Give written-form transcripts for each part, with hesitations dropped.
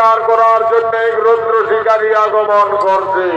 শিকার করার জন্য রুদ্র শিকারী আগমন করছে।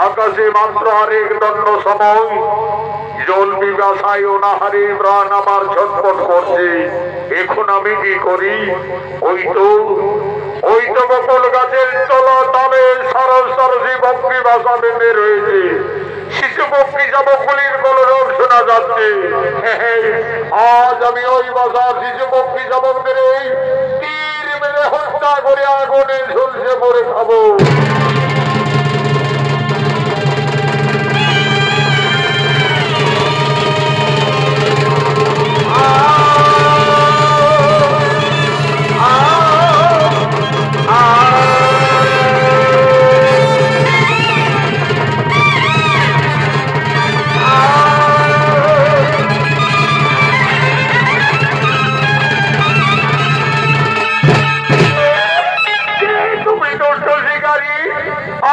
আকাশে মাত্র আরেক দণ্ড সময় জল বিবাসায় অনাহারে প্রাণ আমার ছটফট করছে। এখন আমি কি করি? ওই তো বকুল গাছের তলা তলে সরসরসি বক্রি ভাষা বেঁধে রয়েছে। শিশু বক্রি শাবকগুলির কলরব শোনা যাচ্ছে। আজ আমি ওই বাসার শিশু বক্রি শাবকদের তীর মেরে হত্যা করে আগুনে ঝলসে পড়ে খাবো।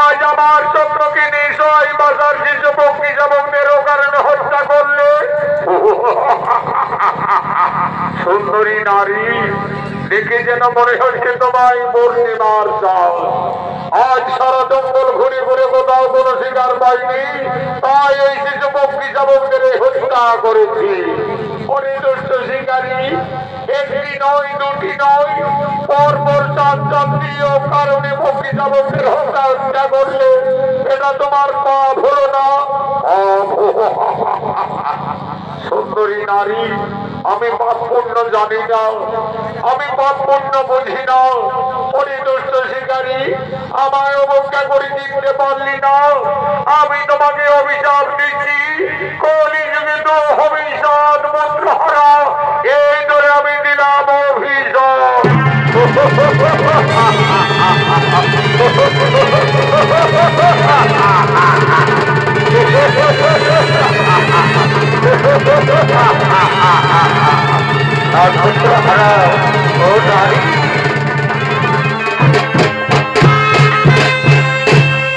আজ আমার চন্দ্রকে নিশ্চয় বাজার শিশু বক্রি শাবকদের কারণে হত্যা করলে। সুন্দরী নারী দেখে যেন মনে হচ্ছে তোমায় পূর্ণিমার চাল। আজ সারা জঙ্গল ঘুরে ঘুরে কোথাও কোনো শিকার পাইনি, তাই ওই শিশু বক্রি শাবকদের হত্যা করেছি। অনির্দিষ্ট শিকারী একটি নয় দুটি নয়, পরপর চারটিও কারণে বক্রি শাবকদের হত্যা করলে এটা তোমার পাপ হলো না? সুন্দরী নারী, আমি পাপ পুণ্য জানি না, আমি পাপ পুণ্য বুঝি না। পরিদুষ্ট শিকারী, আমায় অবজ্ঞা করে চিনতে পারলি না। আমি তোমাকে অভিশাপ দিচ্ছি, কলিযুগে তো অভিশাপ মন্ত্র হারা, এই ধরে আমি দিলাম অভিশাপ।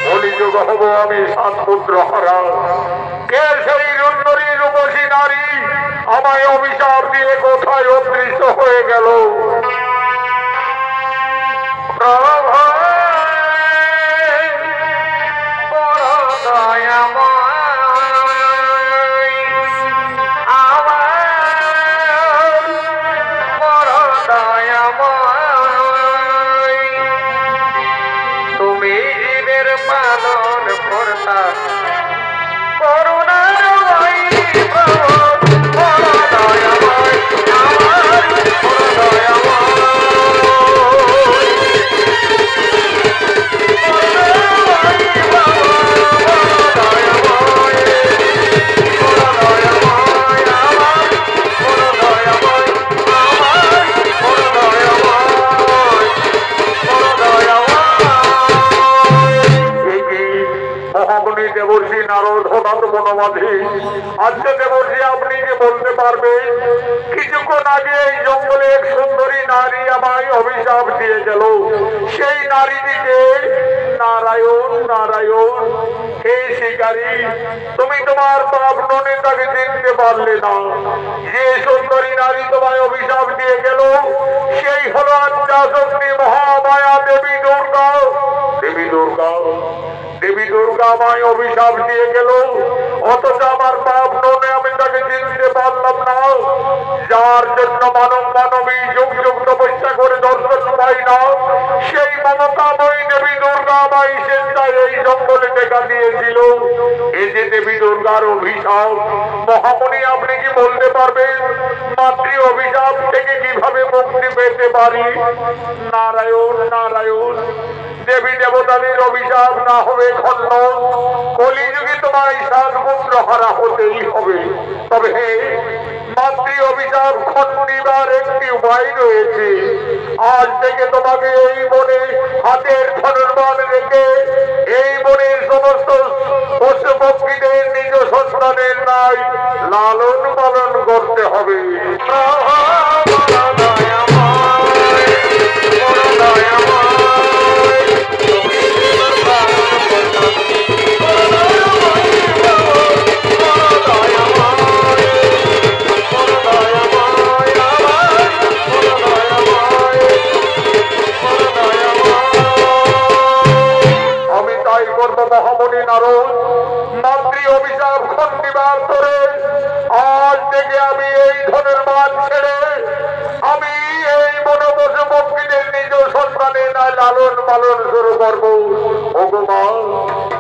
কলিযুগ হব আমি সাতপুত্র হারা। কে সেই সুন্দরী রূপসী নারী আমায় অভিশাপ দিয়ে কোথায় অদৃশ্য হয়ে গেল? তুমি জীবের পালন কর্তা করুণার দেবর্ষি নারদ হঠাৎ মনোবাধী। আচ্ছা দেবর্ষি, আপনি কি বলতে পারবেন কিছুক্ষণ আগে এই জঙ্গলে এক সুন্দরী নারী আমায় অভিশাপ দিয়ে গেল, সেই নারীটিকে? নারায়ণ নারায়ণ। হে শিকারী, তুমি তোমার পাপ ননে তাকে চিনতে পারলে না। যে সুন্দরী নারী তোমায় অভিশাপ দিয়ে গেল সেই হলো আদ্যাশক্তি মহামায়া দেবী দুর্গা। দেবী দুর্গা, দেবী দুর্গা আমায় অভিশাপ দিয়ে গেল, অথচ আমার পাপ ননে আমি তাকে চিনতে পারলাম না। যার জন্য মানব মানবী যুগ যুগ তপস্যা করে দর্শন পাই না, সেই মমতাময়ী দেবী দুর্গা আমায় স্বেচ্ছায় এই জঙ্গলে দেখা দিয়েছিল। এই যে দেবী দুর্গার অভিশাপ, মহামণি আপনি কি বলতে পারবেন মাতৃ অভিশাপ থেকে কিভাবে মুক্তি পেতে পারি? নারায়ণ নারায়ণ। দেবী দেবতাদের অভিশাপ না হবে খণ্ডন, কলিযুগে তোমার সাতপুত্র হারা হতেই হবে। তবে মাতৃ অভিশাপ খণ্ডিবার একটি উপায় রয়েছে। আজ থেকে তোমাকে এই বনে হাতের ধনুর্বাণ রেখে এই বনের সমস্ত পশু পক্ষীদের নিজ সন্তানের নাই লালন পালন করতে হবে। মহামণি নারদ, মাতৃ অভিশাপ খণ্ডিবার করে আজ থেকে আমি এই ধনুর্বাণ ছেড়ে আমি এই বনপশু পক্ষীদের নিজ সন্তানে না লালন পালন শুরু করবো। ওগো মা,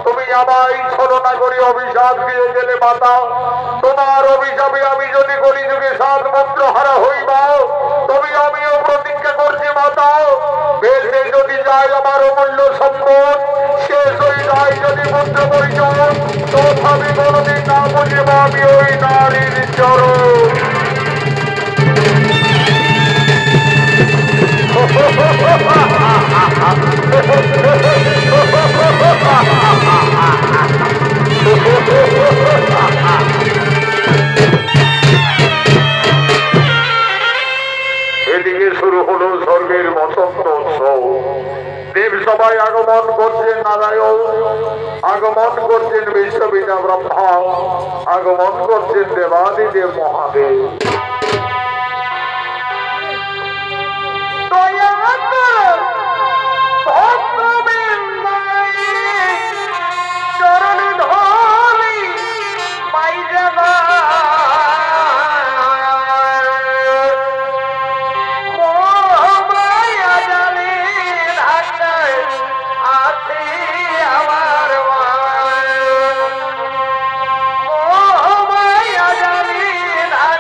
তুমি আমায় ছলনা করে অভিশাপ দিয়ে গেলে মাতা। তোমার অভিশাপে আমি যদি কলিযুগে সাতপুত্র হারা হইবা, তবে আমিও প্রতিজ্ঞা করছি মাতা, বেঁচে যদি যায় আমার অমূল্য সম্পদ, শেষ হয়ে যায় যদি পুত্র পরিচয়, তথাপি কোনদিন না বুঝিব আমি ওই নারীর চরণ। এদিকে শুরু হলো স্বর্গের বসন্ত উৎসব। দেব সবাই আগমন করছেন নারায়ণ, আগমন করছেন বিশ্বপিতা ব্রহ্মা, আগমন করছেন দেবাদিদেব মহাদেব। আমার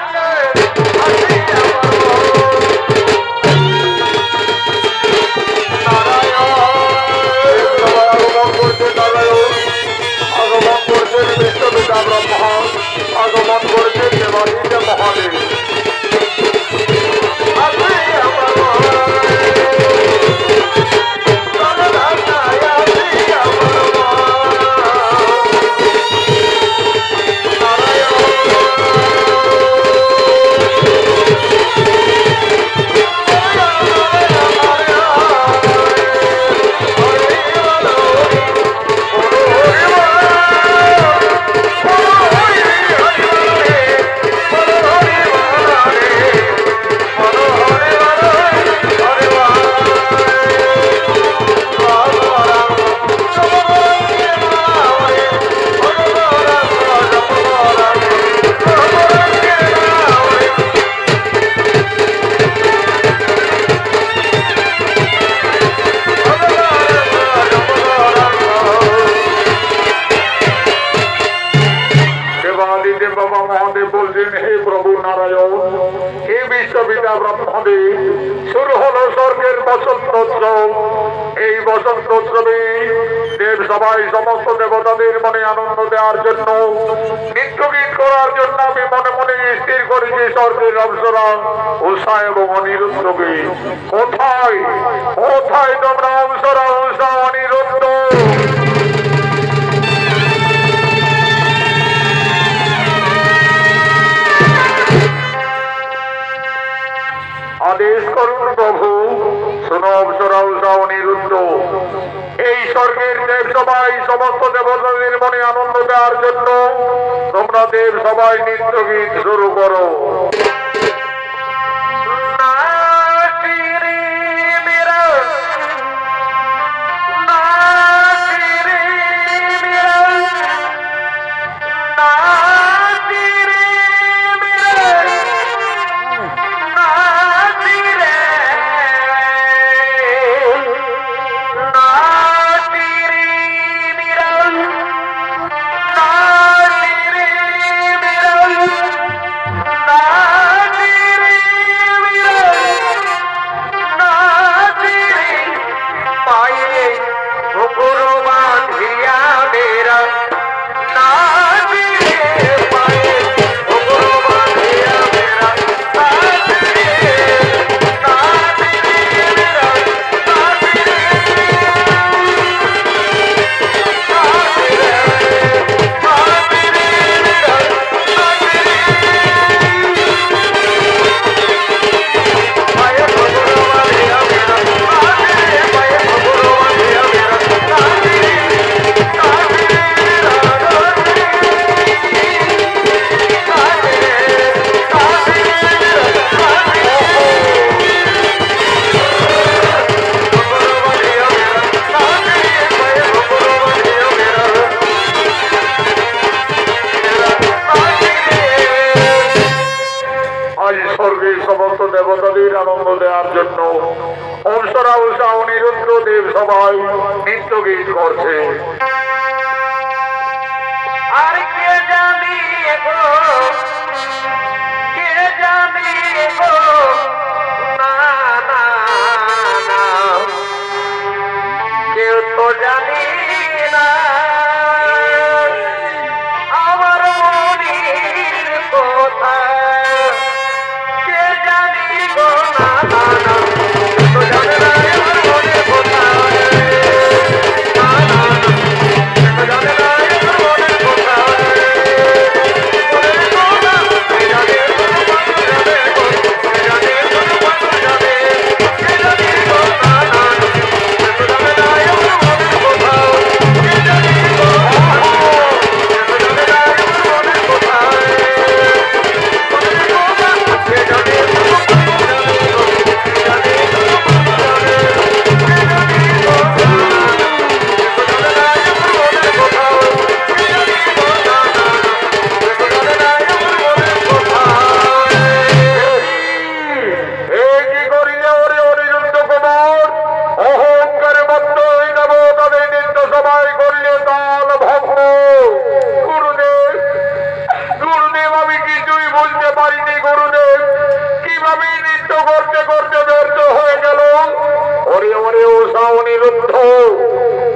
উৎসব। এই বসন্ত উৎসবে দেব সবাই সমস্ত দেবতাদের মনে আনন্দ দেওয়ার জন্য, নৃত্য গীত করার জন্য আমি মনে মনে স্থির করেছি স্বর্গের অপ্সরা উষা এবং অনিরুদ্ধকে। কোথায় কোথায় তোমরা অপ্সরা উষা অনিরুদ্ধ? আদেশ করুন প্রভু। শোনো অপ্সরা উষা অনিরুদ্ধ, এই স্বর্গের দেব সবাই সমস্ত দেবতাদের মনে আনন্দ দেওয়ার জন্য তোমরা দেব সবাই নৃত্য গীত শুরু করো। দেবতাদের আনন্দ দেওয়ার জন্য অপ্সরা উষা অনিরুদ্ধ দেব সবাই নৃত্য গীত করছে। আর কে জানি গো, কে জানি গো, না না না, কেউ তো জানি না আমার মনির কোথায়। কে জানি গো, না না না, তো জানে না আমার মনির কোথায়। না না না, তো জানে না আমার মনির কোথায়।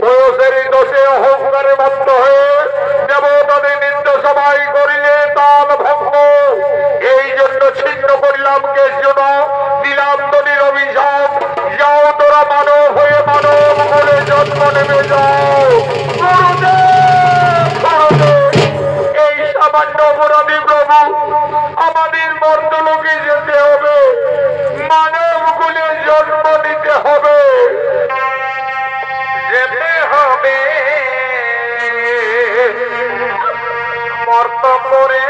বয়সের দোষে অহংকারে মত্ত হয়ে দেবতাদের নিত্য সবাই করিলে তাল ভঙ্গ। এই জন্য ছিন্ন করিলাম কেশনা, দিলাম তোদের অভিশাপ। যাও তোরা মানব হয়ে মানব বলে জন্ম নেমে যাও। এই সামান্য অপরাধী প্রভু, আমাদের মর্তলোকে যেতে হবে, মানব কুলে জন্ম নিতে হবে, যেতে হবে মর্ত করে।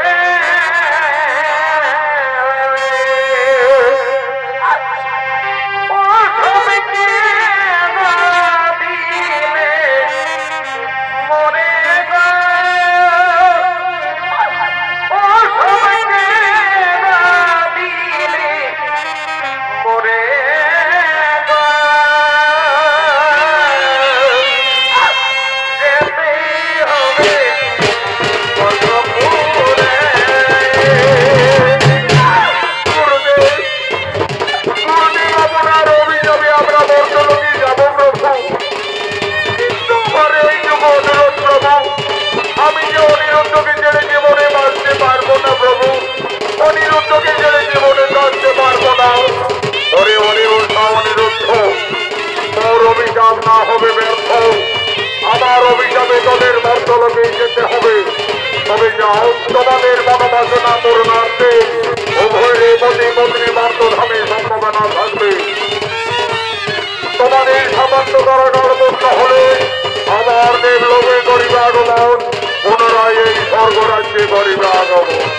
তোমাদের মনোবাসনা পূর্ণার্থে উভয়ের পতি পত্নী বান্ধধামে সম্ভাবনা থাকবে। তোমাদের সামান্য কারণের পূর্ণ হলে আমার দেবলোকে করিবে আগমন, পুনরায় এই স্বর্গরাজ্যে করিবে আগমন।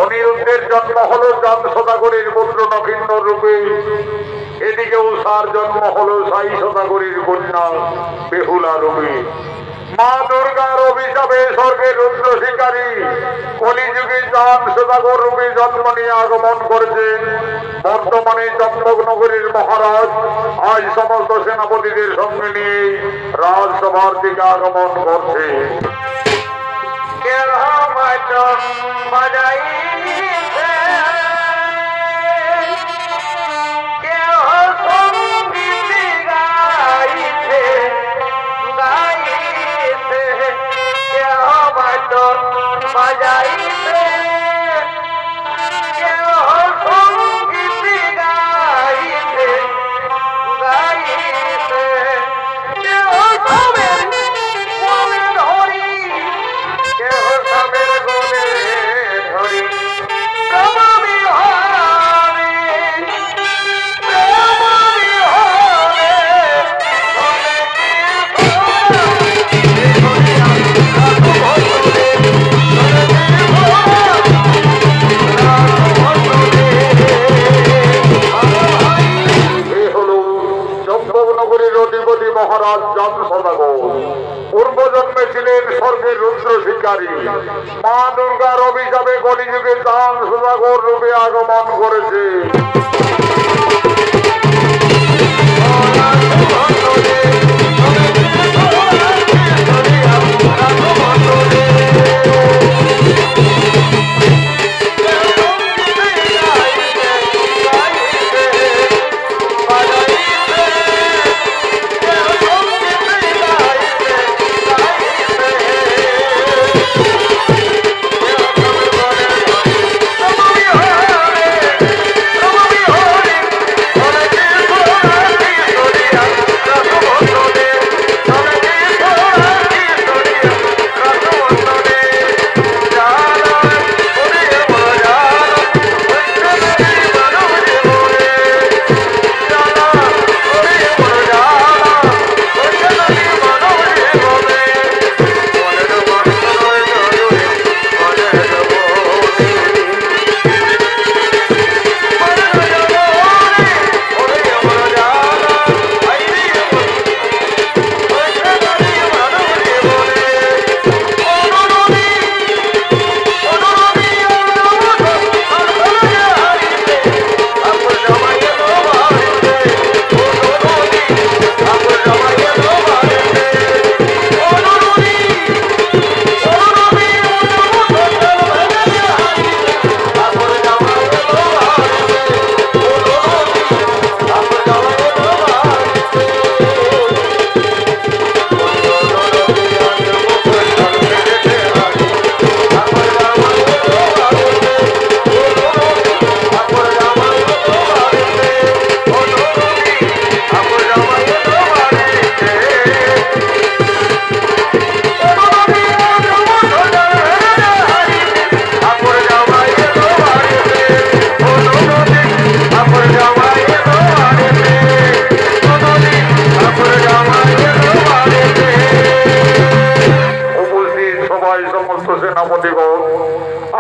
অনিরুদ্ধের জন্ম হলো চাঁদ সদাগরের পুত্র নক্ষিন্দর রূপে, এদিকে উষার জন্ম হলো সাই সদাগরের কন্যা বেহুলা রূপে। মা দুর্গার অভিশাপে স্বর্গের রুদ্র শিকারী কলিযুগে চাঁদ সদাগর রূপে জন্ম নিয়ে আগমন করেছেন। বর্তমানে চম্পক নগরীর মহারাজ আজ সমস্ত সেনাপতিদের সঙ্গে নিয়ে রাজসভার দিকে আগমন করছে। মহারাজ চাঁদ সদাগর পূর্বজন্মে ছিলেন স্বর্গের রুদ্র শিকারী। মা দুর্গার অভিশাপে কলিযুগে চাঁদ সদাগর রূপে আগমন করেছে।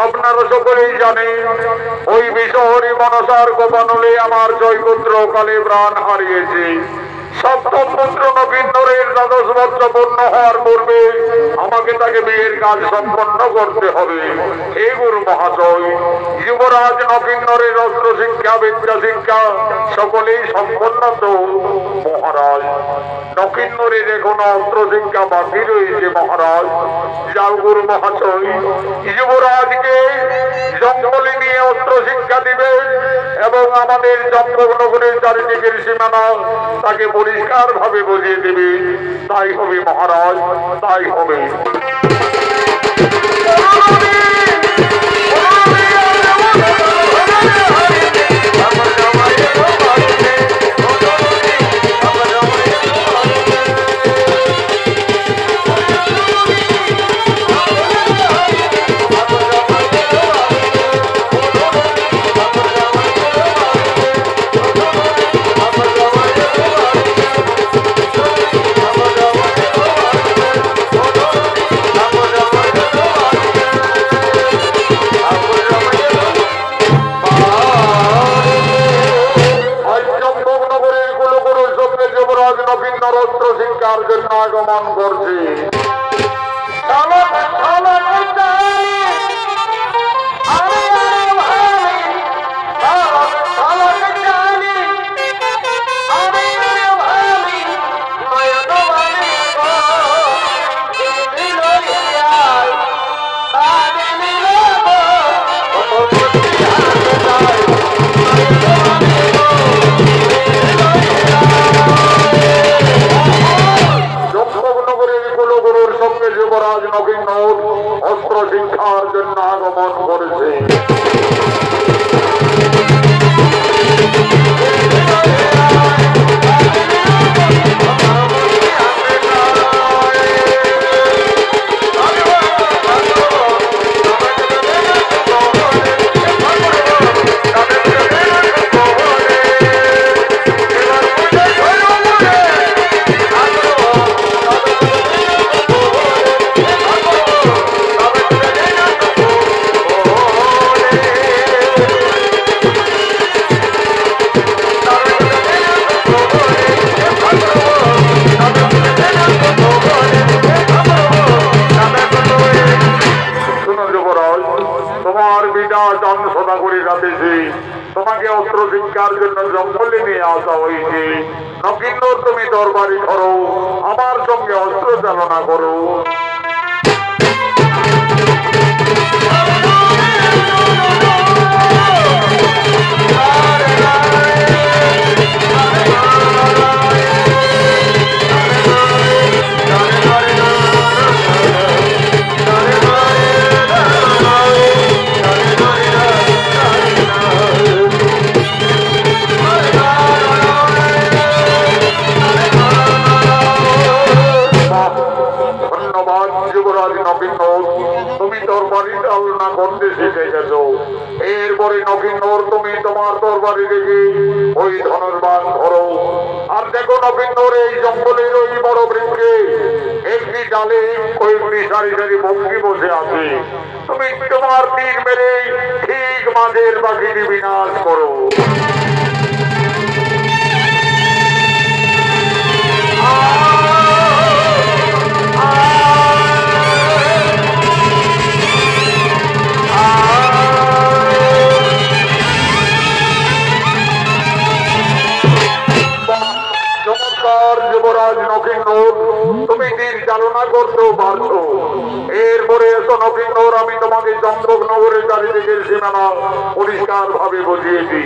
আপনারা সকলেই জানেন ওই বিষহরি মনসার গোপনলে আমার জয়পুত্র কালে প্রাণ হারিয়েছে। সপ্তম পুত্র নবীন্দরের 12 বছর পূর্ণ হওয়ার পূর্বে আমাকে তাকে বিয়ের কাজ সম্পন্ন করতে হবে। হে গুরু মহাশয়, যুবরাজ নকিন্নরের অস্ত্র শিক্ষা বিদ্যা শিক্ষা সকলেই সম্পন্ন তো মহারাজ? নকিন্নরের এখনো অস্ত্র শিক্ষা বাকি রয়েছে মহারাজ। যাও গুরু মহাশয়, যুবরাজকে জঙ্গলে নিয়ে অস্ত্র শিক্ষা দিবেন এবং আমাদের জঙ্গলনগরের চারিদিকের সীমানা তাকে পরিষ্কার ভাবে বুঝিয়ে দেবে। তাই হবে মহারাজ, তাই হবে। অস্ত্র শিক্ষার জন্য আগমন করছে। যুবরাজ নকিন্নর অস্ত্র শিক্ষার জন্য আগমন করেছে। তোমাকে অস্ত্র শিক্ষার জন্য জঙ্গলে নিয়ে আসা হয়েছে। নকিন্নর তুমি দরবারি করো, আমার সঙ্গে অস্ত্র চালনা করো। তুমি তরবারি চালনা করতে শিখে গেছো। এরপরে নকিন্নর তুমি তোমার তরবারি রেখে ওই ধনুর্বাণ ধরো। আর দেখো নকিন্নর এই জঙ্গলের ওই বড় বৃক্ষে একটি ডালে কয়েকটি সারি সারি বঙ্গি বসে আছে। তুমি তোমার তীর মেরে ঠিক মাঝের পাখিটি বিনাশ করো। যুবরাজ নকিন্নর তুমি তীর চালনা করতেও পারছো। এরপরে এসো নকিন্নর, আমি তোমাকে চন্দ্রনগরের চারিদিকের সীমানা পরিষ্কার ভাবে বুঝিয়েছি।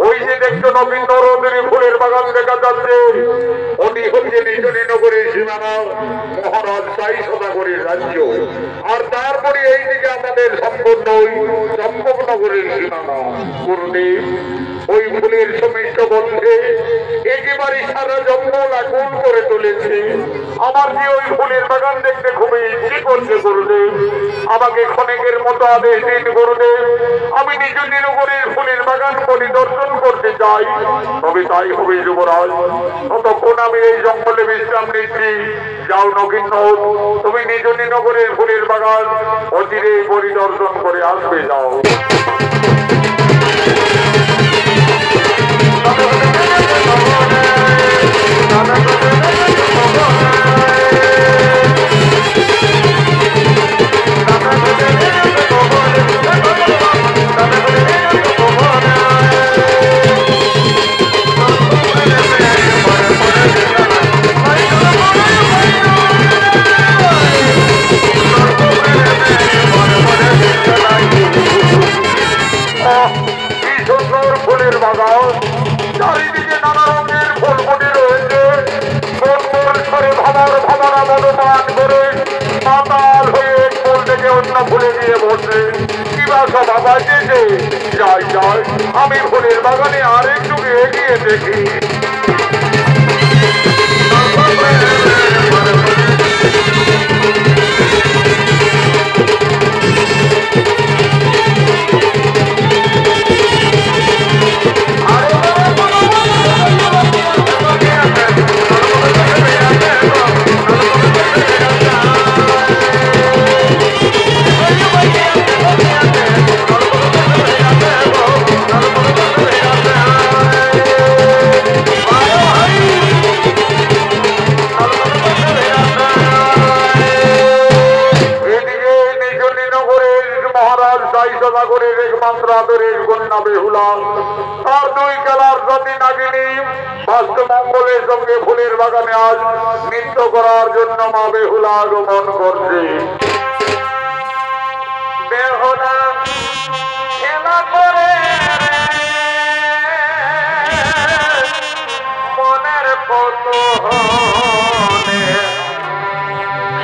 ওই যে দেখছো নকিন্নর ওদের ফুলের বাগান দেখা যাচ্ছে, ওটি হচ্ছে নিজনগরের সীমানা, মহারাজ সাই সদাগরের রাজ্য। আর তারপরে এইদিকে আমাদের সম্পূর্ণ চম্পকনগরের সীমানা। গুরুদেব, ওই ফুলের সমিষ্ট বন্ধে একেবারে সারা জঙ্গল আগুন করে তুলেছে। আমার যে ওই ফুলের বাগান দেখতে খুবই ইচ্ছে করছে গুরুদেব, আমাকে ক্ষণিকের মতো আদেশ দিন গুরুদেব। আমি নিজনগরের ফুলের বাগান পরিদর্শন করতে চাই। তবে তাই হবে যুবরাজ, ততক্ষণ আমি এই জঙ্গলে বিশ্রাম নিচ্ছি। যাও নকিন্নর, তুমি নিজনগরের ফুলের বাগান অচিরে পরিদর্শন করে আসবে। যাও। বাজেছে। যাই যাই, আমি ফুলের বাগানে আর একটু এগিয়ে দেখি। মঙ্গলের সঙ্গে ফুলের বাগানে আজ নৃত্য করার জন্য মা বেহুলা আগমন করছে। বেহুলা খেলা করে মনের কৌতূহলে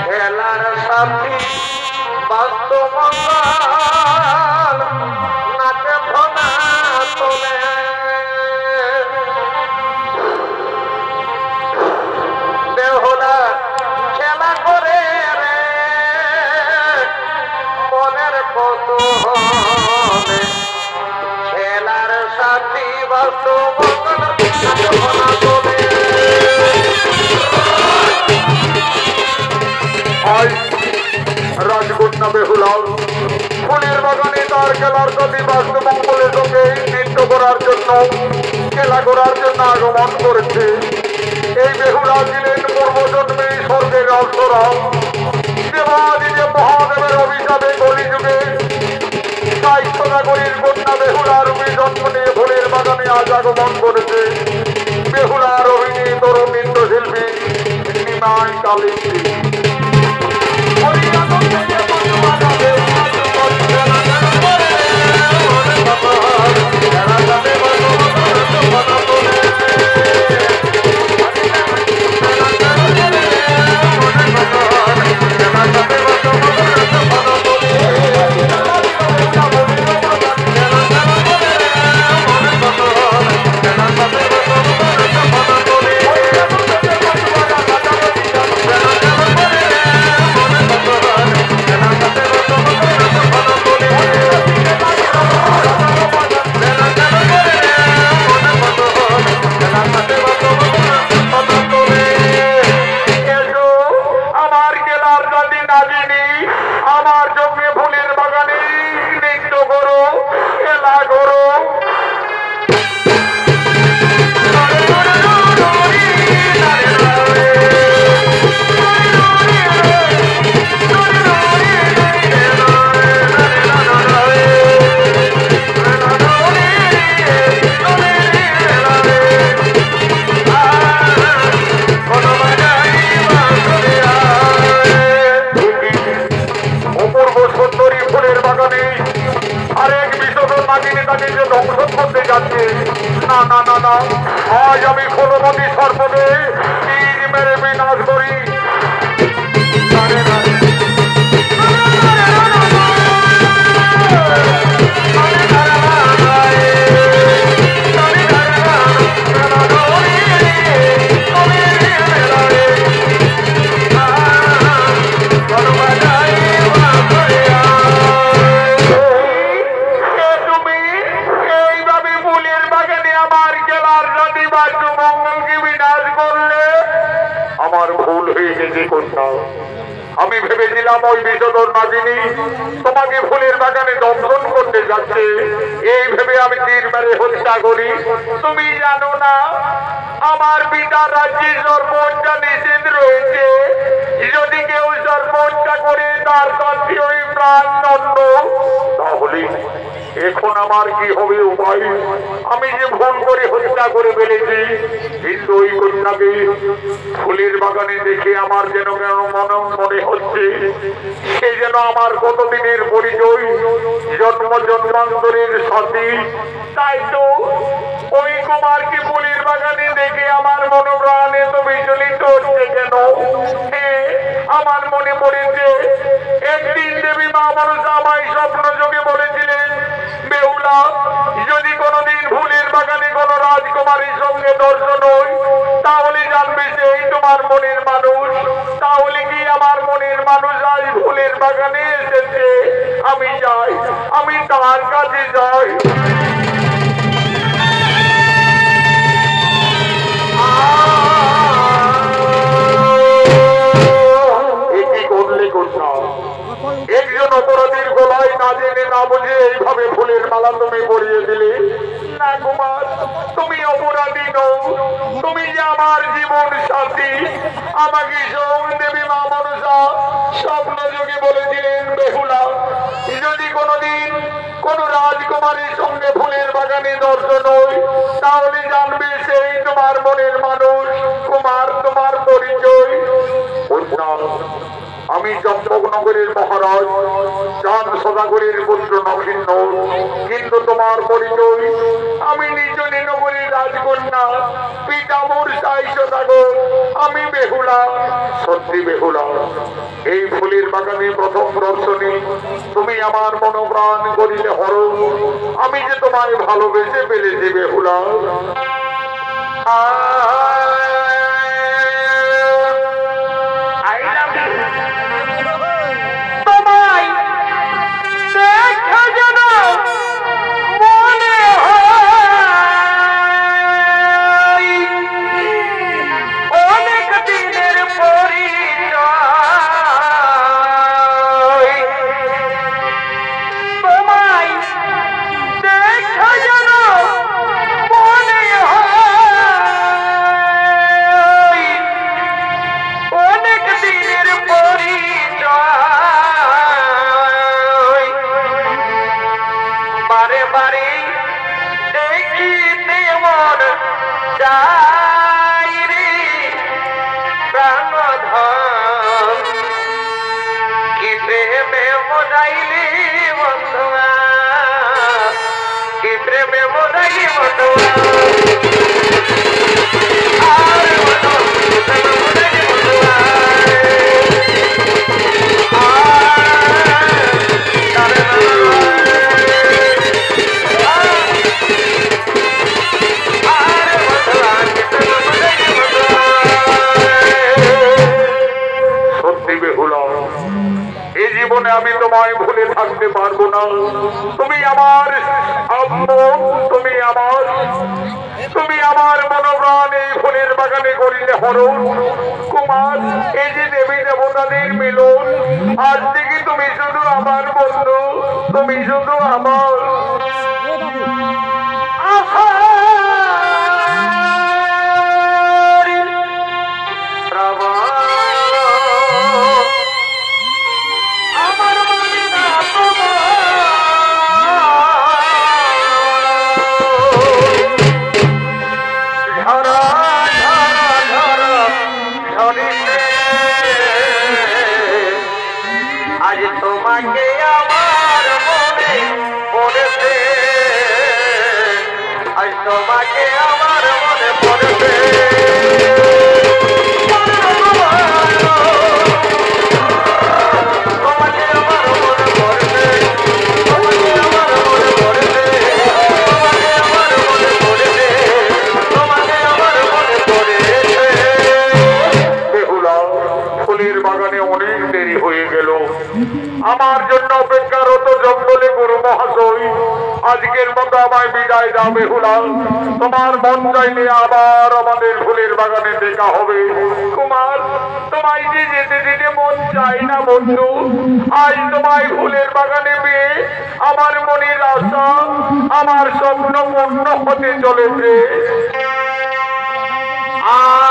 খেলার সাথী বাস্তব নাচে ভোলা তোলে। বেহুলা খেলা করে রে মনের কৌতূহলে খেলার সাথী বাস্তব নাচে ভোলা তোলে। রাজকন্যা বেহুলা ফুলের বাগানে তার খেলার সাথী বাস্তব মঙ্গলের সঙ্গে নৃত্য করার জন্য খেলা করার জন্য আগমন করেছে। এই বেহুলা ছিলেন পূর্বজন্মে স্বর্গের অপ্সরা। দেবাদিদেব মহাদেবের অভিশাপে কলিযুগে সাহিত্যনগরীর কন্যা বেহুলার রূপে জন্ম নিয়ে ফুলের বাগানে আজ আগমন করেছে। বেহুলার অভিনয় তরুণ নৃত্যশিল্পী নিমাই কালিন্দী। আজ আমি কোনমতি সর্বদে তীর মেরে বিনাশ করি। আমার ভুল হয়ে গেছে কন্যা। আমি ভেবেছিলাম ওই বিষধর নাগিনী তোমাকে ফুলের বাগানে দংশন করতে যাচ্ছে, এই ভেবে আমি তীর মেরে হত্যা করি। তুমি জানো না আমার পিতার রাজ্যে সর্বহত্যা নিষেধ রয়েছে। যদি কেউ সর্বহত্যা করে তার শাস্তি ওই প্রাণদণ্ড। তাহলে এখন আমার কি হবে উপায়? আমি যে ভুল করে হত্যা করে ফেলেছি, কিন্তু ওই কন্যাকে ফুলের বাগানে দেখে আমার যেন কেন মনে হচ্ছে সে যেন আমার কতদিনের পরিচয়, জন্ম জন্মান্তরের সাথী। তাই তো ওই কুমারকে ফুলের বাগানে দেখে আমার মনোপ্রাণে তো বিচলিত হচ্ছে কেন? আমার মনে পড়েছে একদিন দেবী মা মনসা আমায় স্বপ্ন যোগে বলেছিলেন মনের মানুষ, তাহলে কি আমার মনের মানুষ আজ ফুলের বাগানে এসেছে? আমি যাই, আমি তার কাছে যাই। কি করলে করতাম? একজন অপরাধীর গলায় না জেনে না বুঝে এইভাবে ফুলের মালা তুমি পরিয়ে দিলে। না কুমার, তুমি অপরাধী নও, তুমি যে আমার জীবন সাথী। আমাকে সোম দেবী মা মনসা স্বপ্ন যোগে বলেছিলেন, বেহুলা যদি কোনোদিন কোন রাজকুমারীর সঙ্গে ফুলের বাগানে দর্শন হয়, তাহলে জানবে সেই তোমার মনের মানুষ। কুমার, তোমার পরিচয়? আমি চম্পকনগরের মহারাজ চাঁদ সদাগরের পুত্র নক্ষিন্ন। কিন্তু তোমার পরিচয়? আমি নিজনী নগরীর রাজকন্যা পিতামর সাই সদাগর। আমি বেহুলা। সত্যি বেহুলা? এই ফুলের বাগানে প্রথম দর্শনে তুমি আমার মনোপ্রাণ করিলে হরণ। আমি যে তোমায় ভালোবেসে ফেলেছি বেহুলা। আমি তোমায় ভুলে থাকতে পারবো না। তুমি আমার আপন, তুমি আমার মনোপ্রাণ এই ফুলের বাগানে করিলে হরণ। কুমার, এই যে দেবী দেবতাদের মিলন, আজ থেকে তুমি শুধু আমার বন্ধু, তুমি শুধু আমার। তোমাকে আমার মনে পড়বে। আমার জন্য অপেক্ষারত জঙ্গলে গুরু মহাশয়, আজকের মতো আমায় বিদায় দাও বেহুলা। তোমার মন চাইলে আবার আমাদের ফুলের বাগানে দেখা হবে। কুমার, তোমায় যে যেতে দিতে মন চাই না বন্ধু। আজ তোমায় ফুলের বাগানে পেয়ে আমার মনের আশা, আমার স্বপ্ন পূর্ণ হতে চলেছে। Oh,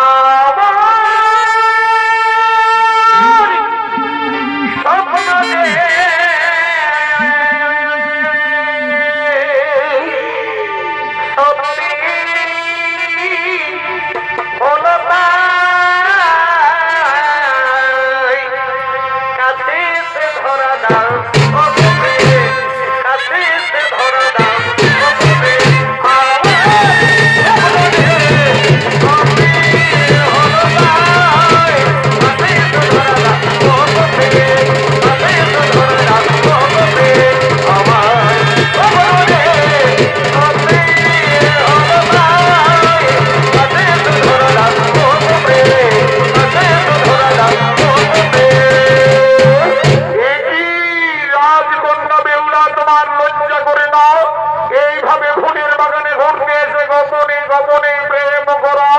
গোপনে প্রেম করা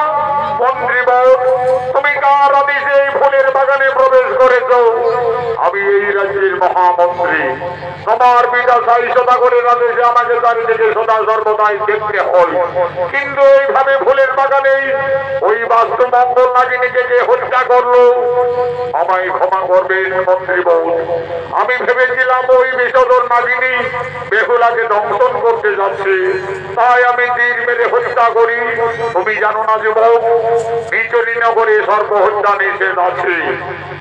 মন্ত্রীবর, তুমি কার আদেশে এই ফুলের বাগানে প্রবেশ করেছ? আমি এই রাজ্যের মহামন্ত্রী, তোমার পিতা সাই সদাগরের আদেশে আমাকে চারিদিকে সদা সর্বদাই দেখতে হয়, কিন্তু এইভাবে ফুলের বাগানে ওই বাস্তু মঙ্গল নাগিনীকে যে হত্যা করলো, আমায় ক্ষমা করবেন মন্ত্রীবর। আমি ভেবেছিলাম ওই বিষধর নাগিনী বেহুলাকে দংশন করতে যাচ্ছে, তাই আমি তীর মেরে হত্যা করি। তুমি জানো না যুবক, নিচুরি নগরে সর্বহত্যা নিষেধ আছে।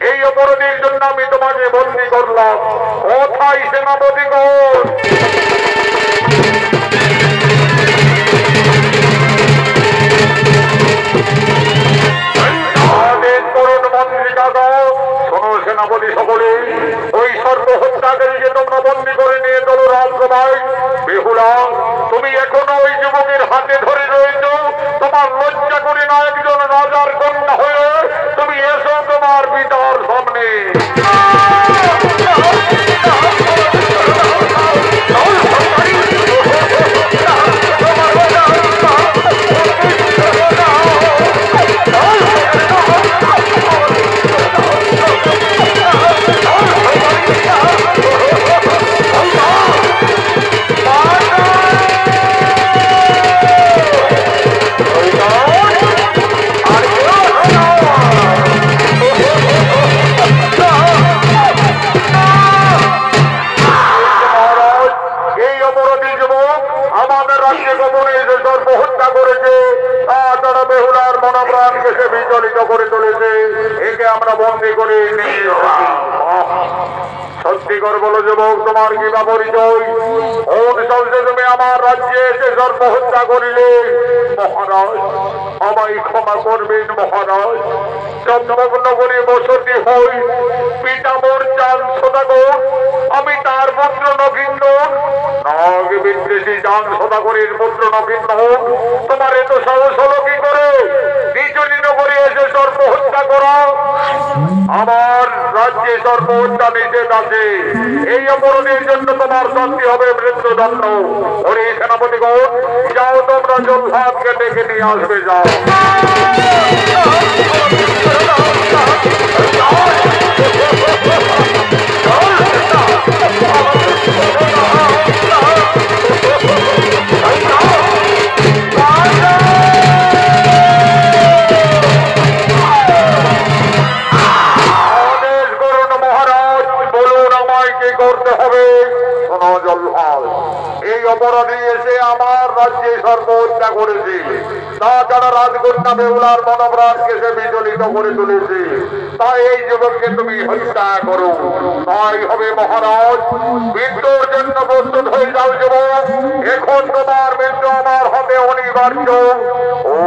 এই অপরাধের জন্য আমি তোমাকে বন্দী করলাম। কোথায় সেনাপতিগণ? সেনাপতি সকলে, ওই সর্বহত্যাকারীকে তোমরা বন্দী করে নিয়ে চলো রাজসভায়। বেহুলা, তুমি এখনো ওই যুবকের হাতে ধরে রয়েছ। তোমার লজ্জা করে না একজন রাজার কন্যা হয়ে তুমি এসো তোমার পিতার সামনে। সত্যিকর বলো যুবক, তোমার কি বা পরিচয়? তুমি আমার রাজ্যে এসে সর্বহত্যা করিলে। মহারাজ, আমায় ক্ষমা করবেন মহারাজ। চন্দ্রনগরে বসতি হই, পিতা মোর চাঁদ সদাগর, আমি তার পুত্র নগিন্দর। নাগ বিদ্বেষী চাঁদ সদাগরের পুত্র নগিন্দর, তোমার এত সাহস হলো কি করে নিচুরি নগরে এসে সর্বহত্যা করা? আমার রাজ্যে সর্বহত্যা নিষেধ আছে। এই অপরাধের জন্য তোমার শাস্তি হবে মৃত্যুদণ্ড। ওরে সেনাপতিগণ, যাও তোমরা জল্লাদকে ডেকে নিয়ে আসবে, যাও। এই অপরাধী এসে আমার রাজ্যে সর্বহত্যা করেছে, তাছাড়া রাজকন্যা বেহুলার মনোপ্রাণকে সে বিচলিত করে তুলেছে। তাই এই যুবককে তুমি হত্যা করো। তাই হবে মহারাজ, মৃত্যুর জন্য প্রস্তুত হয়ে যাও যুবক। এখন তোমার মৃত্যু আমার হাতে অনিবার্য। ও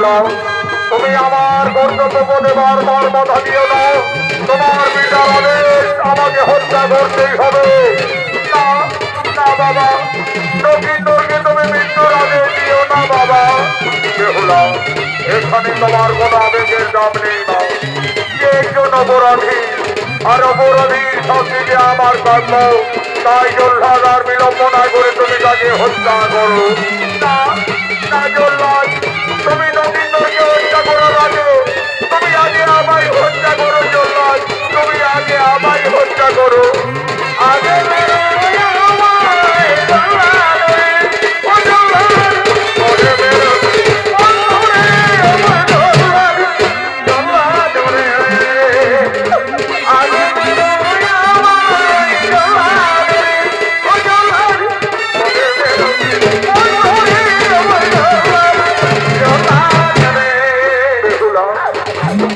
বেহুলা তুমি আমার কর্তব্য দেবার বাধা দিও না। তোমার পিতার আদেশ আমাকে হত্যা করতেই হবে। না না বাবা, নকিন্দরকে তুমি মৃত্যুর আদেশ দিও না বাবা। বেহুলা এখানে তোমার কোনো আবেগের দাম নেই না। যে একজন অপরাধী আর অপরাধীর শাস্তি যে আমার কাম্য, তাই জল্লাদ আর বিলম্ব না করে তুমি তাকে হত্যা করো। না না জল্লাদ, তুমি নকিন্দরকে হত্যা করার আগে তুমি আগে আমায় হত্যা করো। জল্লাদ তুমি আগে আমায় হত্যা করো। আগে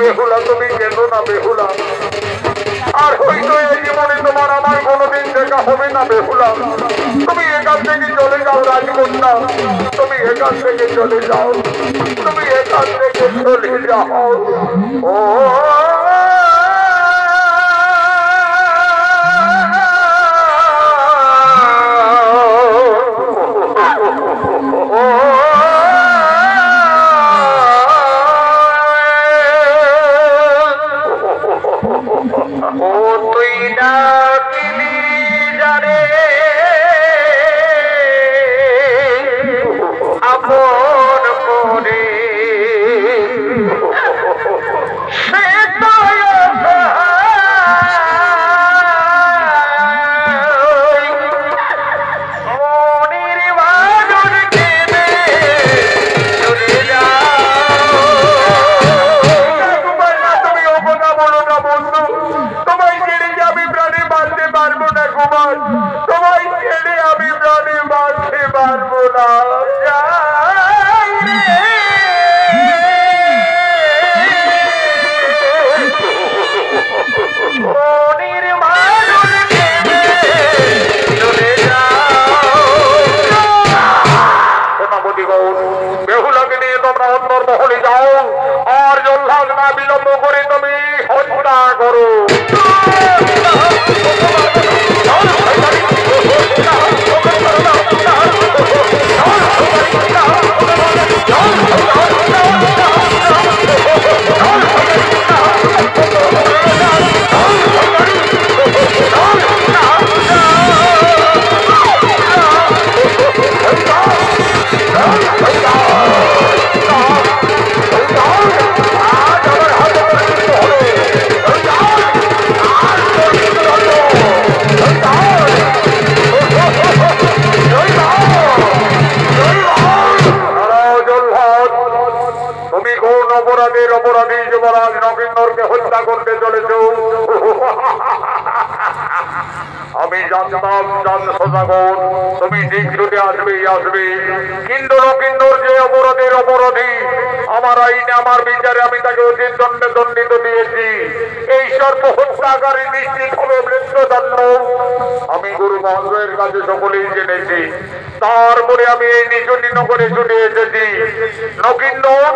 বেহুলা তুমি কেন না বেহুলা, আর হয়তো এই জীবনে তোমার আমার কোনোদিন দেখা হবে না বেহুলা। তুমি এখান থেকে চলে যাও রাজকন্যা, তুমি এখান থেকে চলে যাও, তুমি এখান থেকে চলে যাও। ও তোমায় ছেড়ে আমি প্রাণে বাঁচতে পারবো না। বেহুলাকে নিয়ে তোমরা অন্তর মহলে যাও, আর জল্লাদ না বিলম্ব করে তুমি হত্যা করো। অপরাধী যুবরাজ নকিন্দরকে হত্যা করতে চলেছ। আমি জানতাম সদাগর তুমি ঠিক ছুটে আসবে, কিন্তু নকিন্দর যে অপরাধী আমার আইনে আমার বিচারে আমি তাকে উচিত দণ্ডে দণ্ডিত দিয়েছি। এই সর্ব হত্যাকারী নিশ্চিত হবে মৃত্যুদণ্ড। আমি গুরু মহাশয়ের কাছে সকলেই জেনেছি, তারপরে আমি এই নিচুনিন করে ছুটে এসেছি। নকিন্দর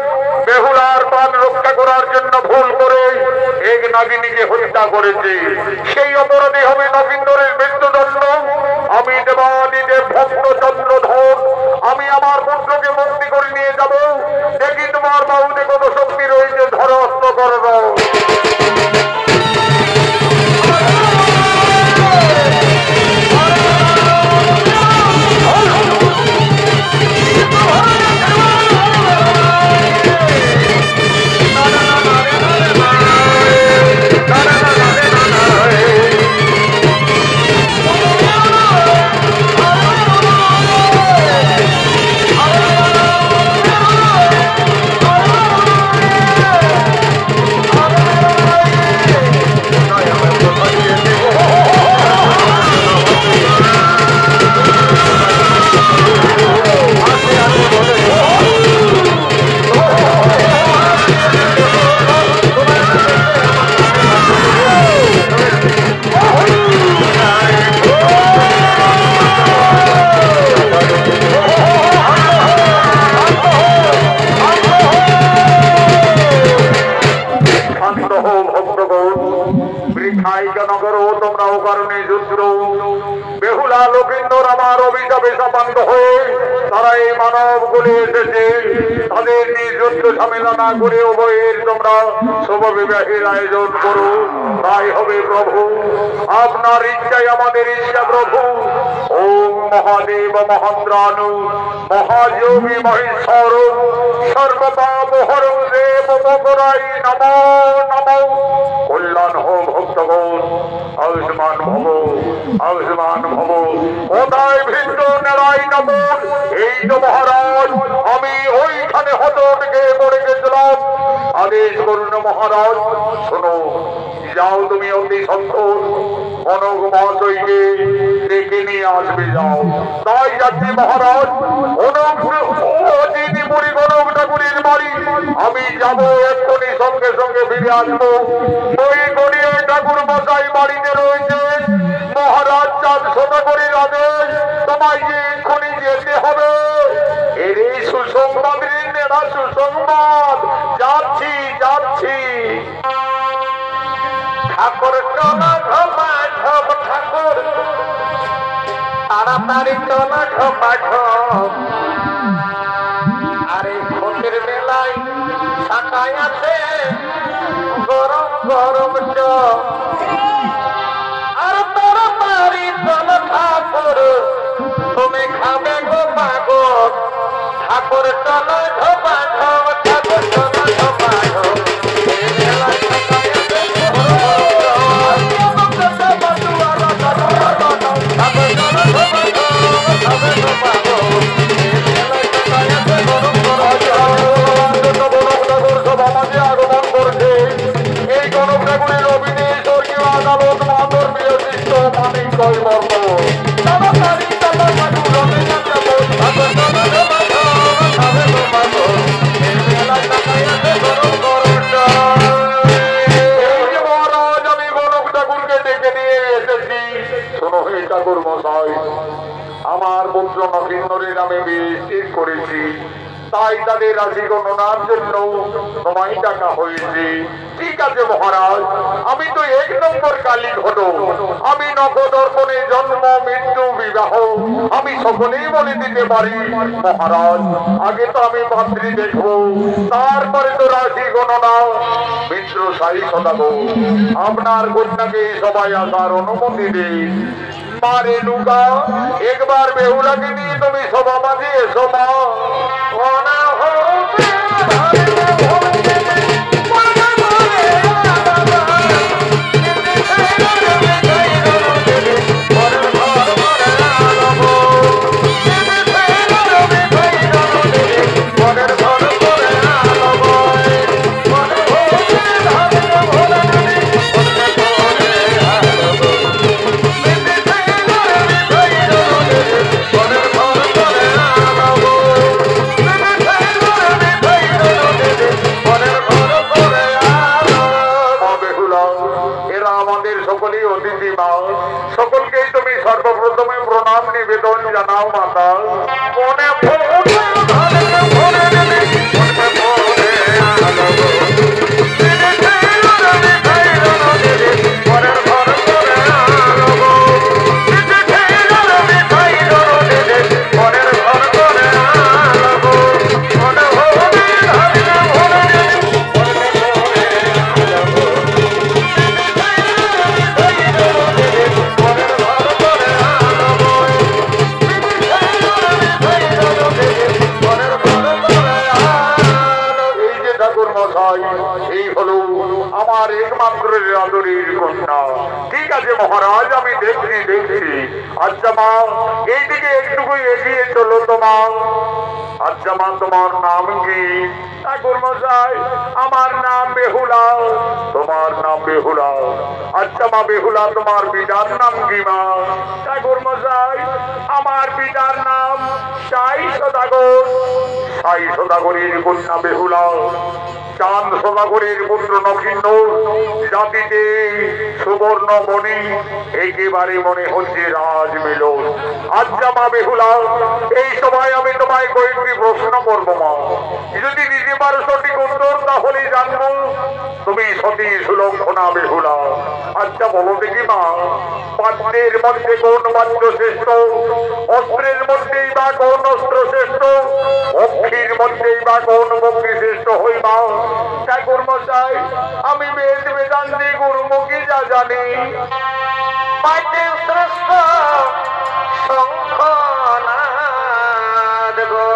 বেহুলার প্রাণ রক্ষা করার জন্য ভুল করে এক নাগিনীকে হত্যা করেছে। সেই অপরাধী হবে নকিন্দরের মৃত্যুদণ্ড। আমি দেবাদিদেব ভক্ত চন্দ্রধর, আমি আমার পুত্রকে মুক্তি করে নিয়ে যাব। দেখি তোমার বাহুতে কত শক্তি রয়েছে, ধর অস্ত্র করো। অভিশাপে শাপান্ত হয়ে তারা এই মানব গুলি এসেছে, তাদের নিজ যুদ্ধ ঝামেলা না করে উভয়ের তোমরা শুভ বিবাহের আয়োজন করো, তাই হবে প্রভু। আপনার ইচ্ছাই আমাদের ইচ্ছা প্রভু। ওম মহাদেব মহেন্দ্রানু মহাযোগী মহেশ্বর সর্বপাপ হরং দেব মকরাই নমো নমো। কল্যাণ হো ভক্তগণ, আয়ুষ্মান ভব আয়ুষ্মান ভব। কোথায় ভৃত্য নেড়াই নমো। এই তো মহারাজ, আমি ওইখানে হত থেকে পড়ে গেছিলাম। আদেশ করুন মহারাজ। শোনো, যাও তুমি অতি সত্তর কনক মহাশয়কে ডেকে নিয়ে আসবে, যাও। তাই যাচ্ছি মহারাজ। অতিথিপুরী কনক ঠাকুরের বাড়ি আমি যাবো, এক্ষুনি সঙ্গে সঙ্গে ফিরে আসবো। ওই গড়িয়ে ঠাকুর মশাই বাড়িতে রয়েছে। মহারাজ চাঁদ সদাগরের আদেশ, তোমায় যে এক্ষুনি যেতে হবে। এর এই সুসংবাদ নেড়া সুসংবাদ। যাচ্ছি যাচ্ছি। ঠাকুর চলা ঢোপা ঢোপ, ঠাকুর তাড়াতাড়ি চলা ঢোপা ঢোপ। আরে ক্ষতির বেলায় শাখায় আছে গরম গরম চপ। আর তাড়াতাড়ি চল ঠাকুর, তুমি খাবে গো পাগল। ঠাকুর চলা ঢোপা ঢোপ, ঠাকুর চলা ঢোপা ঢোপ। আমার পুত্র নগেন্দ্রের নামে বিয়ে স্থির করেছি, তাই তাদের রাশি গণনার জন্য সময় টাকা হয়েছে। ঠিক আছে মহারাজ, আমি তো এক নম্বর কালী ঘট। আমি নখদর্পণে জন্ম মৃত্যু বিবাহ আমি সকলেই বলে দিতে পারি মহারাজ। আগে তো আমি পাত্রী দেখবো, তারপরে তো রাশি গণনা। মিত্র সাই সদাগর, আপনার কন্যাকে সবাই আসার অনুমতি দিন। মারে নুকা একবার বেহুলাকে নিয়ে তুমি সভা মাঝে এসো মা। সকলকেই তুমি সর্বপ্রথমে প্রণাম নিবেদন জানাও মাতা। মনে এই হলো আমার একমাত্র আদরের কন্যা। ঠিক আছে মহারাজ, আমি দেখছি। আচ্ছা মা, এইদিকে একটুকু এগিয়ে চলো তোমা। আচ্ছা মা, তোমার নাম কি? ঠাকুর মশাই, আমার নাম বেহুলা। তোমার নাম বেহুলা? আচ্ছা মা বেহুলা, তোমার পিতার নাম কি মা? ঠাকুর মশাই, আমার পিতার নাম সাই সদাগর। সাই সদাগরের কন্যা বেহুলা, চাঁদ সদাগরের পুত্র নক্ষিন্দ, জাতিতে সুবর্ণ মণি, একেবারে মনে হচ্ছে রাজ মিলন। আচ্ছা মা বেহুলা, এই সময় আমি তোমায় কয়েকটি প্রশ্ন করবো মা। যদি দিতে পারো সঠিক উত্তর তাহলে জানবো তুমি সতী সুলক্ষণা বেহুলা। আচ্ছা বলো দেখি মা, পাত্রের মধ্যে কোন পাত্র শ্রেষ্ঠ? অস্ত্রের মধ্যেই বা কোন অস্ত্র শ্রেষ্ঠ? পক্ষীর মধ্যেই বা কোন পক্ষী শ্রেষ্ঠ হই মা? ঠাকুর মশাই, আমি বেদ বেদান্তি গুরুমুখী যা জানি, পাইতে শ্রেষ্ঠ শঙ্খনাদ গো,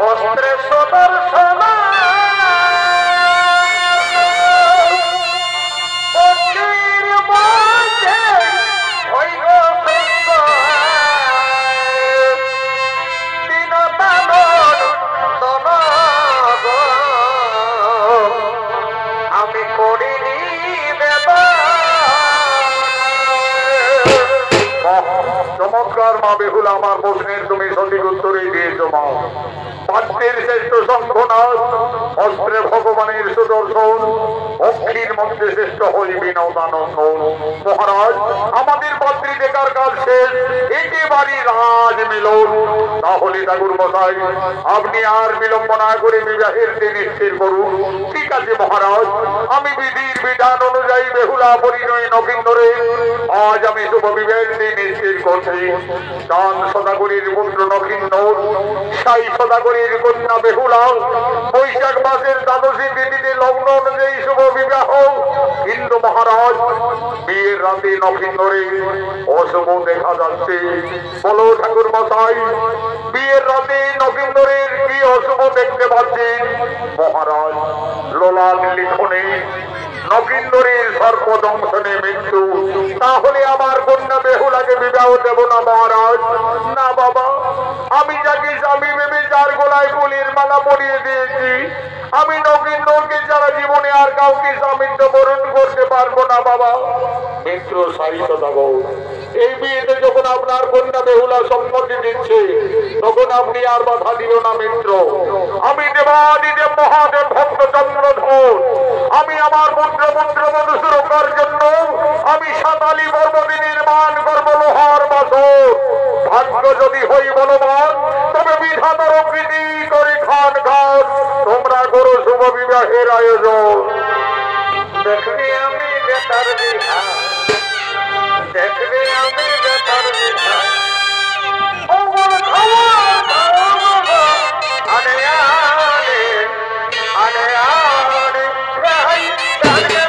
অস্ত্রে সুদর্শন, পক্ষীর মধ্যে হই গো শ্রেষ্ঠ দীনদানব দন গো, আমি করিনি চমৎকার মা বেহুলা, আমার প্রশ্নের তুমি সঠিক উত্তরই দিয়েছ মা। পাত্রের শ্রেষ্ঠ শঙ্খনাদ, অস্ত্রে ভগবানের সুদর্শন, পক্ষীর মধ্যে শ্রেষ্ঠ হই বিনোদানন্দ। মহারাজ, আমাদের পাত্রী দেখার কাজ শেষ, একেবারে রাজ মিলন। তাহলে ঠাকুর মশাই, আপনি আর বিলম্ব না করে বিবাহের দিন স্থির করুন। ঠিক আছে মহারাজ, আমি বিধির বিধান অনুযায়ী বেহুলা পরিণয় নগেন্দ্রে আজ আমি শুভ বিবাহের দিন স্থির করছি। দান সদাগরের পুত্র নগেন্দ্র, সাই সদাগরের কন্যা বেহুলা, বৈশাখ মাসের দ্বাদশী তিথিতে লগ্ন অনুযায়ী শুভ বিবাহ। কিন্তু মহারাজ, বিয়ের রাতে নগেন্দ্রে অশুভ দেখা যাচ্ছে। বলো ঠাকুর মশাই, বিয়ের রাতে নগেন্দ্রের কি অশুভ দেখতে পাচ্ছেন? মহারাজ, লোলাল লিখনে নগেন্দ্রের সর্বদংশনে মৃত্যু। তাহলে আমার কন্যা বেহুলাকে বিবাহ দেব না মহারাজ। না বাবা, আমি যাকে স্বামী ভেবে যার গলায় ফুলের মালা পরিয়ে দিয়েছি, আমি নগেন্দ্রকে যারা জীবনে আর কাউকে স্বামীত্ব বরণ করতে পারবো না বাবা। মিত্র সাহিত্য সদাগর, এই বিয়েতে যখন আপনার কন্যা বেহুলা সম্মতি দিচ্ছে, তখন আপনি আর বাধা দিও না মিত্র। আমি দেবাদিদেব মহাদেব ভক্ত চন্দ্রধর, আমি আমার পুত্র বধূ সুরক্ষার জন্য আমি সাতালি পর্বতে নির্মাণ করব লোহার বাসর। ভাগ্য যদি হই বলবান, তবে বিধাতার প্রীতি করে খান খান তোমরা করো শুভ বিবাহের আয়োজন। দেখবি আমি বেতার বিহা, দেখবি আমি বেতার বিহা, ওগল খবর আনে আনে আনে আনে রাই দানে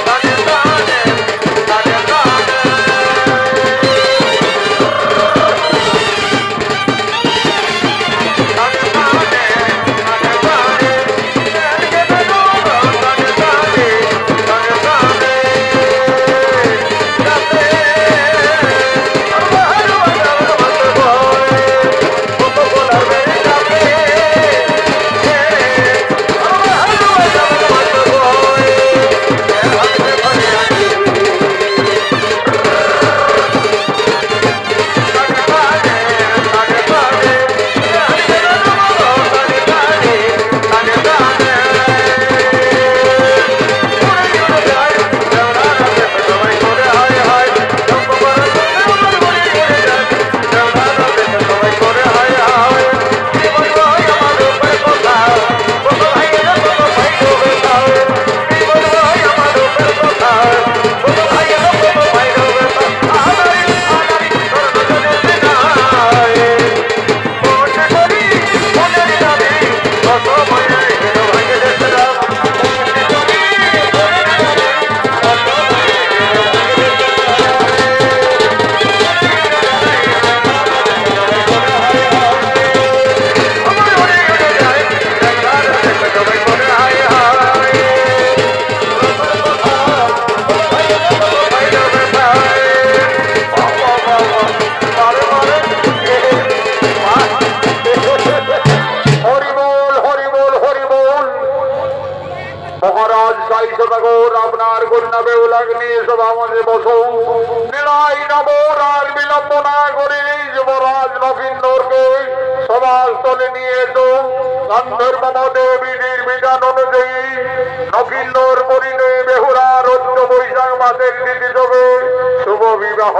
দানে দানে দানে দানে আপনার কন্যা বেহুলাকে নিয়ে সভা মঞ্চে বসো। নিলাই নবর আর বিলম্ব না করে যুবরাজ নগেন্দ্রকে সভাস্থলে নিয়ে এসো। গান্ধর্ব মতে বিধির বিধান অনুযায়ী নগেন্দ্র পরিণয়ে বেহুলা রৌদ্র বৈশাখ মাসের তিথি যোগে শুভ বিবাহ।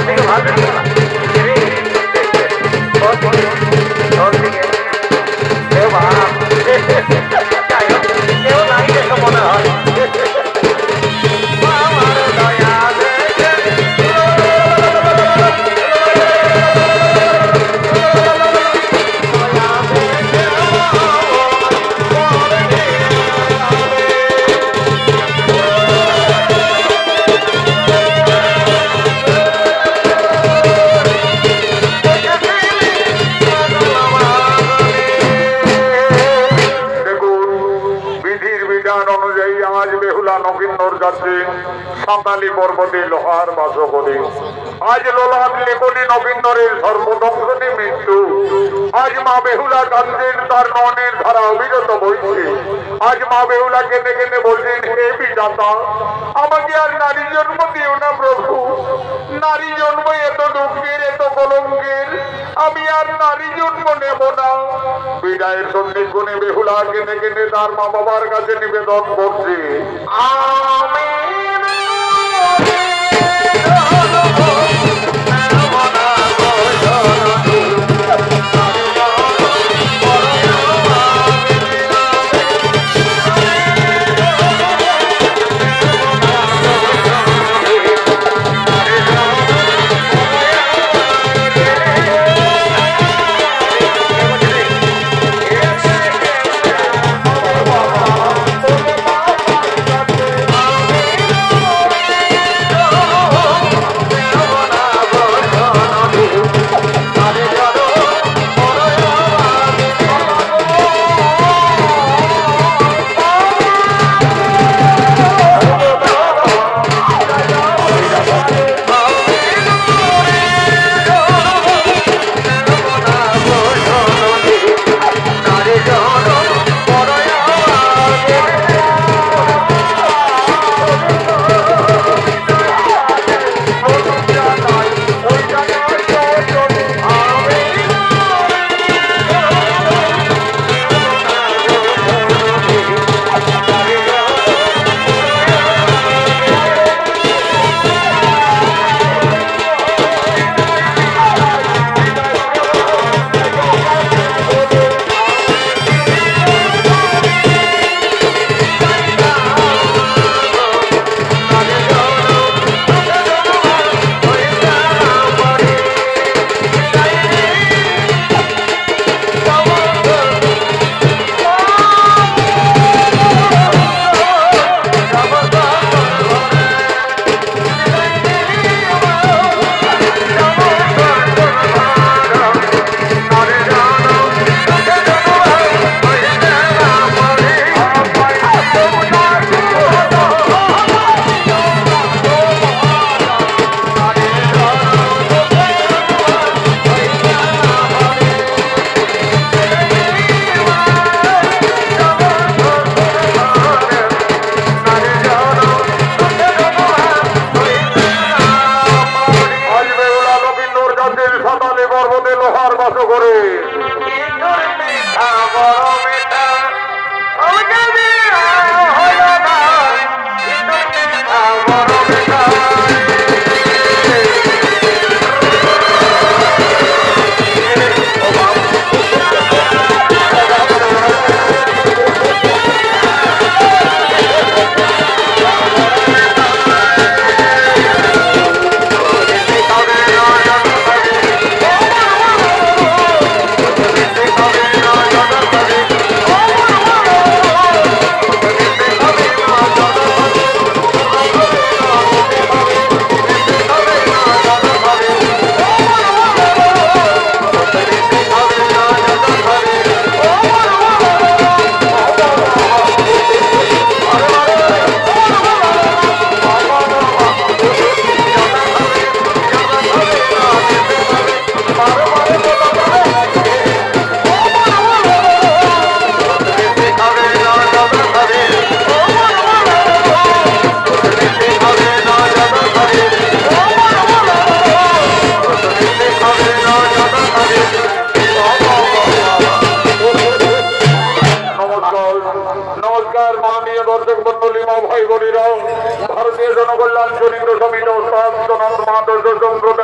দিকে ভালো কেউ নাই দেখে মনে হয় সাঁতালি পর্বতে লোহার বাসকরি আজ লোলার লেখনি নবীন্দরের সর্বদংশনী মৃত্যু আজ মা বেহুলা কান্দেন তার ননের ধারা অবিরত বইছে আজ মা বেহুলা কেঁদে কেঁদে বলছেন হে বিধাতা আমাকে আর নারী জন্ম দিও না প্রভু নারী জন্ম এত দুঃখের এত কলঙ্কের আমি আর নারী জন্ম নেব না বিদায়ের সন্ধিক্ষণে বেহুলা কেঁদে কেঁদে তার মা বাবার কাছে নিবেদন করছে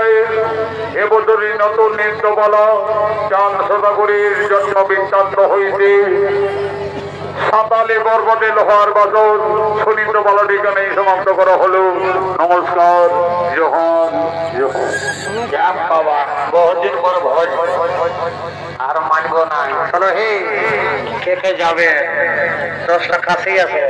মহাশয়ের এবছরই নতুন নৃত্যমালা চাঁদ সদাগরের জন্ম বৃত্তান্ত হইতে সাঁতালে পর্বতে লোহার বাসন সুনীন্দ্র বালাটি এখানে সমাপ্ত করা হলো। নমস্কার। যখন বাবা বহুদিন পর ভোজ আর মানব না। চলো হে কে কে যাবে? 10 লাখ কাছেই আছে।